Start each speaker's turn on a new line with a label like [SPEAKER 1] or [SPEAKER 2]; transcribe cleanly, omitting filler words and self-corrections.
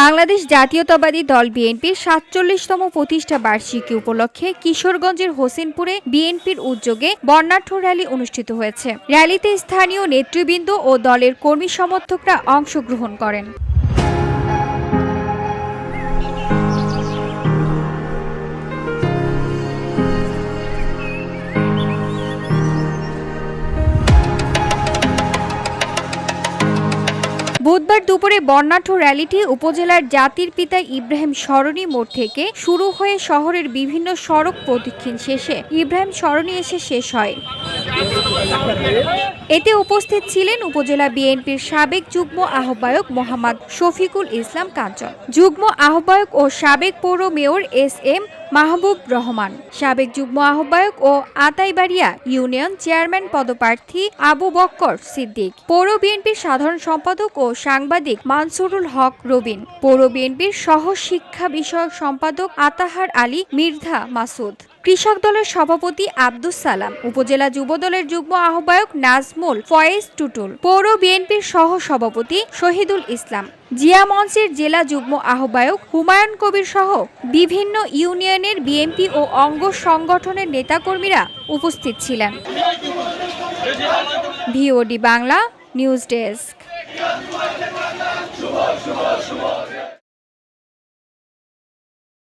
[SPEAKER 1] বাংলাদেশ জাতীয়তাবাদী দল বিএনপির ৪৭তম প্রতিষ্ঠা বার্ষিকী উপলক্ষে কিশোরগঞ্জের হোসেনপুরে বিএনপির উদ্যোগে বর্ণাঢ্য র্যালি অনুষ্ঠিত হয়েছে। র্যালিতে স্থানীয় নেতৃবৃন্দ ও দলের কর্মী সমর্থকরা অংশগ্রহণ করেন। বুধবার দুপুরে বর্ণাঢ্য র্যালিটি উপজেলার জাতির পিতা ইব্রাহিম সরণি মোড় থেকে শুরু হয়ে শহরের বিভিন্ন সড়ক প্রদক্ষিণ শেষে ইব্রাহিম সরণি এসে শেষ হয়। এতে উপস্থিত ছিলেন উপজেলা বিএনপির সাবেক যুগ্ম আহ্বায়ক মোহাম্মদ শফিকুল ইসলাম কাঞ্চন, যুগ্ম আহ্বায়ক ও সাবেক পৌর মেয়র এস.এম. মাহবুব রহমান, সাবেক যুগ্ম আহ্বায়ক ও আতাইবাড়িয়া ইউনিয়ন চেয়ারম্যান পদপ্রার্থী আবু বক্কর সিদ্দিক, পৌর বিএনপির সাধারণ সম্পাদক ও সাংবাদিক মানসুরুল হক রবিন, পৌর বিএনপির সহ শিক্ষা বিষয়ক সম্পাদক আতাহার আলী মির্ধা মাসুদ, কৃষক দলের সভাপতি আব্দুস সালাম, উপজেলা যুবদলের যুগ্ম আহ্বায়ক নাজমুল ফয়েজ টুটুল, পৌর বিএনপির সহ সভাপতি শহীদুল ইসলাম, জিয়া মঞ্চের জেলা যুগ্ম আহ্বায়ক হুমায়ুন কবির সহ বিভিন্ন ইউনিয়নের বিএনপি ও অঙ্গ সংগঠনের নেতাকর্মীরা উপস্থিত ছিলেন। VOD Bangla news desk.